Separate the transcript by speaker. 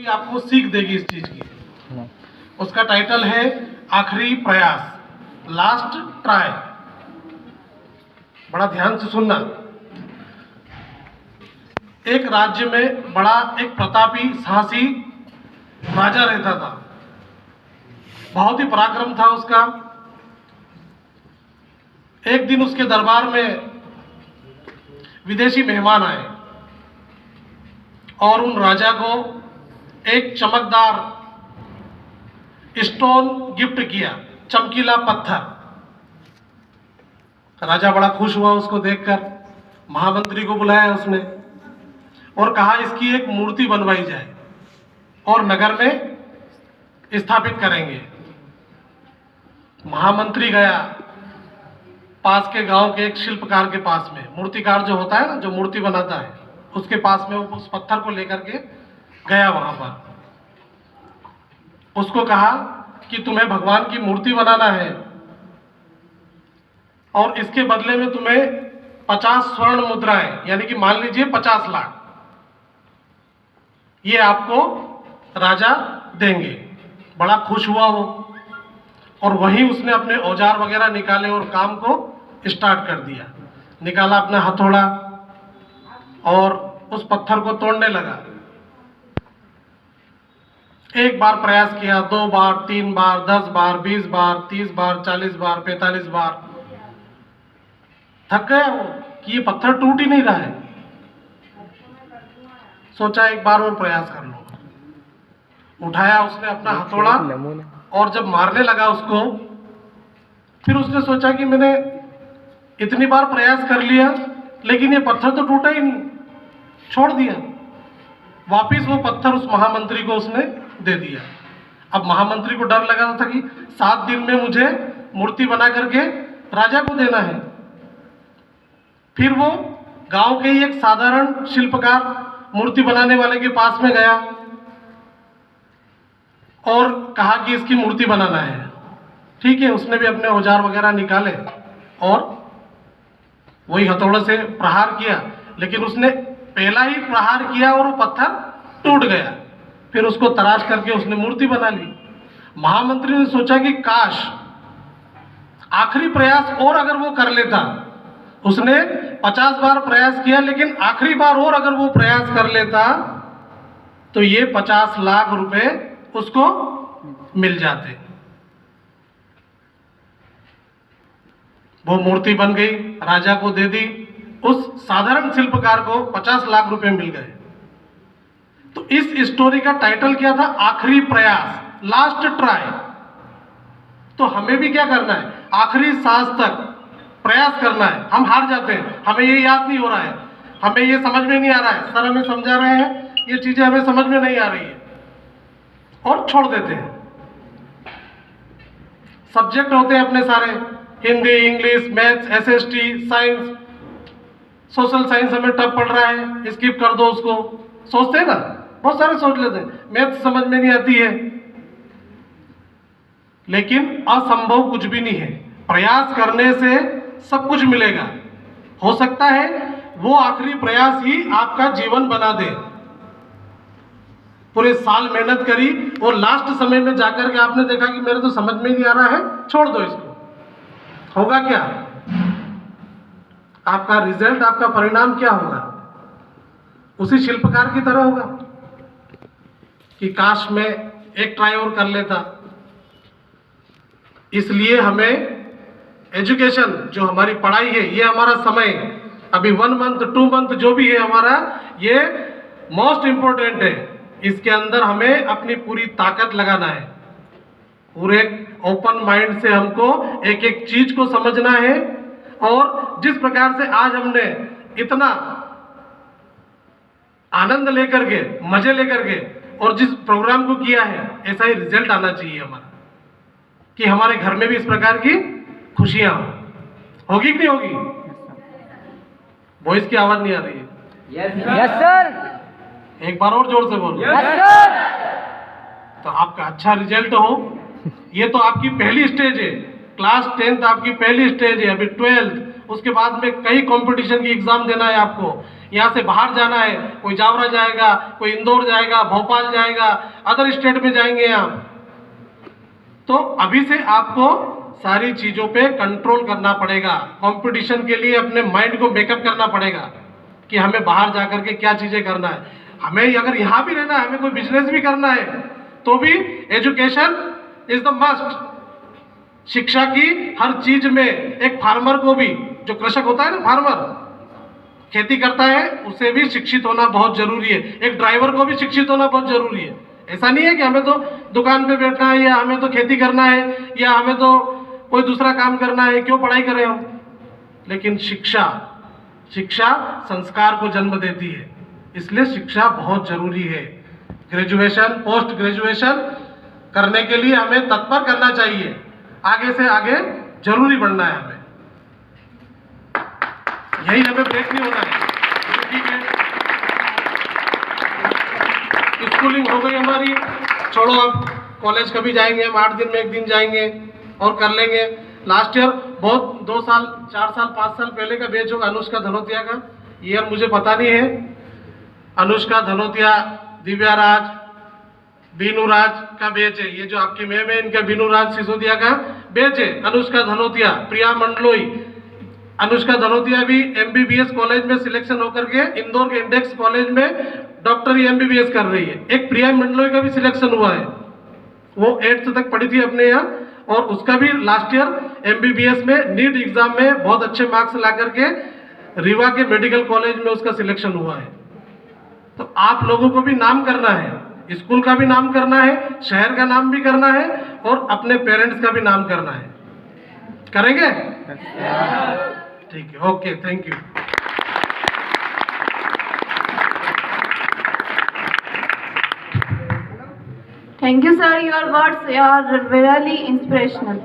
Speaker 1: आपको सीख देगी इस चीज की। उसका टाइटल है आखिरी प्रयास, लास्ट ट्राई। बड़ा ध्यान से सुनना। एक राज्य में बड़ा एक प्रतापी साहसी राजा रहता था। बहुत ही पराक्रम था उसका। एक दिन उसके दरबार में विदेशी मेहमान आए और उन राजा को एक चमकदार स्टोन गिफ्ट किया, चमकीला पत्थर। राजा बड़ा खुश हुआ उसको देखकर। महामंत्री को बुलाया उसने और कहा इसकी एक मूर्ति बनवाई जाए और नगर में स्थापित करेंगे। महामंत्री गया पास के गांव के एक शिल्पकार के पास में, मूर्तिकार जो होता है ना, जो मूर्ति बनाता है, उसके पास में वो उस पत्थर को लेकर के गया। वहां पर उसको कहा कि तुम्हें भगवान की मूर्ति बनाना है और इसके बदले में तुम्हें 50 स्वर्ण मुद्राएं, यानी कि मान लीजिए 50 लाख, ये आपको राजा देंगे। बड़ा खुश हुआ वो और वहीं उसने अपने औजार वगैरह निकाले और काम को स्टार्ट कर दिया। निकाला अपना हथौड़ा और उस पत्थर को तोड़ने लगा। एक बार प्रयास किया, 2 बार, 3 बार, 10 बार, 20 बार, 30 बार, 40 बार, 45 बार। थक गया वो कि ये पत्थर टूट ही नहीं रहा है। सोचा एक बार और प्रयास कर लो। उठाया उसने अपना हथौड़ा और जब मारने लगा उसको, फिर उसने सोचा कि मैंने इतनी बार प्रयास कर लिया लेकिन ये पत्थर तो टूटा ही नहीं, छोड़ दिया। वापिस वो पत्थर उस महामंत्री को उसने दे दिया। अब महामंत्री को डर लगा था कि 7 दिन में मुझे मूर्ति बना करके राजा को देना है। फिर वो गांव के ही एक साधारण शिल्पकार, मूर्ति बनाने वाले के पास में गया और कहा कि इसकी मूर्ति बनाना है। ठीक है, उसने भी अपने औजार वगैरह निकाले और वही हथौड़े से प्रहार किया, लेकिन उसने पहला ही प्रहार किया और वो पत्थर टूट गया। फिर उसको तराश करके उसने मूर्ति बना ली। महामंत्री ने सोचा कि काश आखिरी प्रयास और अगर वो कर लेता। उसने 50 बार प्रयास किया लेकिन आखिरी बार और अगर वो प्रयास कर लेता तो ये 50 लाख रुपए उसको मिल जाते। वो मूर्ति बन गई, राजा को दे दी। उस साधारण शिल्पकार को 50 लाख रुपए मिल गए। तो इस स्टोरी का टाइटल क्या था? आखिरी प्रयास, लास्ट ट्राई। तो हमें भी क्या करना है? आखिरी सांस तक प्रयास करना है। हम हार जाते हैं, हमें ये याद नहीं हो रहा है, हमें ये समझ में नहीं आ रहा है, सर हमें समझा रहे हैं, ये चीजें हमें समझ में नहीं आ रही है और छोड़ देते हैं। सब्जेक्ट होते हैं अपने सारे, Hindi, English, maths, SST, science, social science हमें टफ पड़ रहा है, स्किप कर दो उसको। सोचते हैं ना, बहुत सारे सोच लेते हैं। मैथ्स समझ में नहीं आती है, लेकिन असंभव कुछ भी नहीं है। प्रयास करने से सब कुछ मिलेगा। हो सकता है वो आखिरी प्रयास ही आपका जीवन बना दे। पूरे साल मेहनत करी और लास्ट समय में जाकर के आपने देखा कि मेरे तो समझ में नहीं आ रहा है, छोड़ दो इसको। होगा क्या? आपका रिजल्ट, आपका परिणाम क्या होगा? उसी शिल्पकार की तरह होगा कि काश मैं एक ट्राई और कर लेता। इसलिए हमें एजुकेशन, जो हमारी पढ़ाई है, ये हमारा समय, अभी 1 मंथ 2 मंथ जो भी है हमारा, ये मोस्ट इंपॉर्टेंट है। इसके अंदर हमें अपनी पूरी ताकत लगाना है। पूरे ओपन माइंड से हमको एक एक चीज को समझना है। और जिस प्रकार से आज हमने इतना आनंद लेकर के, मजे लेकर के और जिस प्रोग्राम को किया है, ऐसा ही रिजल्ट आना चाहिए हमारा, कि हमारे घर में भी इस प्रकार की खुशियां होगी कि नहीं होगी? वॉइस की आवाज नहीं आ रही है।
Speaker 2: Yes sir.
Speaker 1: एक बार और जोर से बोलो।
Speaker 2: Yes sir.
Speaker 1: तो आपका अच्छा रिजल्ट हो। ये तो आपकी पहली स्टेज है, क्लास 10th आपकी पहली स्टेज है, अभी 12th, उसके बाद में कई कंपटीशन की एग्जाम देना है आपको। यहाँ से बाहर जाना है, कोई जावरा जाएगा, कोई इंदौर जाएगा, भोपाल जाएगा, अदर स्टेट में जाएंगे आप, तो अभी से आपको सारी चीज़ों पे कंट्रोल करना पड़ेगा। कंपटीशन के लिए अपने माइंड को मेकअप करना पड़ेगा कि हमें बाहर जाकर के क्या चीज़ें करना है। हमें अगर यहाँ भी रहना है, हमें कोई बिजनेस भी करना है, तो भी एजुकेशन इज द मस्ट। शिक्षा की हर चीज में, एक फार्मर को भी, जो कृषक होता है ना, फार्मर खेती करता है, उसे भी शिक्षित होना बहुत जरूरी है। एक ड्राइवर को भी शिक्षित होना बहुत जरूरी है। ऐसा नहीं है कि हमें तो दुकान पे बैठना है, या हमें तो खेती करना है, या हमें तो कोई दूसरा काम करना है, क्यों पढ़ाई करें हम। लेकिन शिक्षा संस्कार को जन्म देती है, इसलिए शिक्षा बहुत जरूरी है। ग्रेजुएशन, पोस्ट ग्रेजुएशन करने के लिए हमें तत्पर करना चाहिए, आगे से आगे जरूरी बढ़ना है हमें, यही हमें ब्रेक नहीं होना है। ठीक है, स्कूलिंग हो गई हमारी, छोड़ो अब कॉलेज कभी जाएंगे हम, 8 दिन में 1 दिन जाएंगे और कर लेंगे। लास्ट ईयर बहुत 2 साल 4 साल 5 साल पहले का बैच होगा अनुष्का धनोतिया का, ईयर मुझे पता नहीं है। अनुष्का धनोतिया, दिव्या राज, बीनू राज का बैच है, ये जो आपकी मैम है इनका बीनू राज सिसोदिया का बैच है। अनुष्का धनोतिया, प्रिया मंडलोई, अनुष्का धनोतिया भी MBBS कॉलेज में सिलेक्शन होकर के इंदौर के इंडेक्स कॉलेज में डॉक्टरी MBBS कर रही है। एक प्रिया मंडलोई का भी सिलेक्शन हुआ है, वो 8th तक पढ़ी थी अपने यहाँ, और उसका भी लास्ट ईयर MBBS में नीट एग्जाम में बहुत अच्छे मार्क्स ला करके रीवा के मेडिकल कॉलेज में उसका सिलेक्शन हुआ है। तो आप लोगों को भी नाम करना है, स्कूल का भी नाम करना है, शहर का नाम भी करना है, और अपने पेरेंट्स का भी नाम करना है। करेंगे? ठीक है, okay, thank you.
Speaker 2: Thank you, sir. Your words are really inspirational.